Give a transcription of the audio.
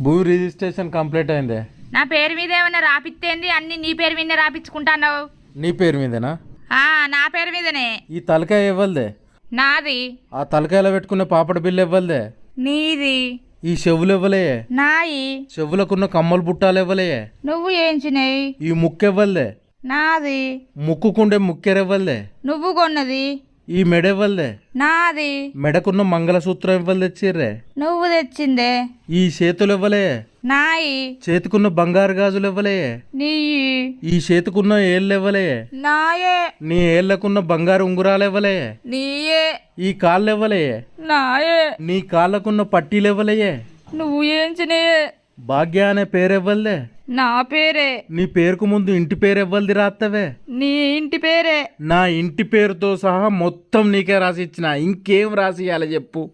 భూ registration complete అయిందే. నా పేరు మీద ఏమన్నా రాపిత్తేంది? అన్ని నీ పేరు మీదనే రాపించుకుంటావు. నీ పేరు మీదేనా? నా పేరు మీదనే. ఈ తలకాయ ఇవ్వలదే. నాది. ఆ తలకాయలో పెట్టుకున్న పాపడ బిల్లు ఇవ్వలదే. నీది. ఈ చెవులు ఇవ్వలే. నాయి. చెవులకున్న కమ్మలు బుట్టాలు ఇవ్వలే. నువ్వు ఏంచినాయి? ఈ ముక్కు ఇవ్వలే. నాది. ముక్కుకుండే ముక్కెరెవ్వలే. నువ్వు కొన్నది. ఈ మెడ ఇవ్వలే. నాది. మెడకున్న మంగళసూత్రం ఇవ్వలు తెచ్చిర్రే. నువ్వు తెచ్చిందే. ఈ చేతులు ఇవ్వలే. నాయి. చేతికున్న బంగారు గాజులు ఇవ్వలే. నీయి. ఈ చేతికున్న ఏళ్ళు ఇవ్వలే. నాయే. నీ ఏళ్లకున్న బంగారు ఉంగురాలు ఇవ్వలే. నీయే. ఈ కాళ్ళు ఇవ్వలే. నాయే. నీ కాళ్ళకున్న పట్టీలు ఇవ్వలే. నువ్వు ఏంచినే? భాగ్య అనే పేరు ఇవ్వలే. నా పేరే. నీ పేరుకు ముందు ఇంటి పేరు ఇవ్వలది రాత్తవే. నీ ఇంటి పేరే. నా ఇంటి పేరుతో సహా మొత్తం నీకే రాసి ఇచ్చిన. ఇంకేం రాసి ఇవ్వాలి చెప్పు?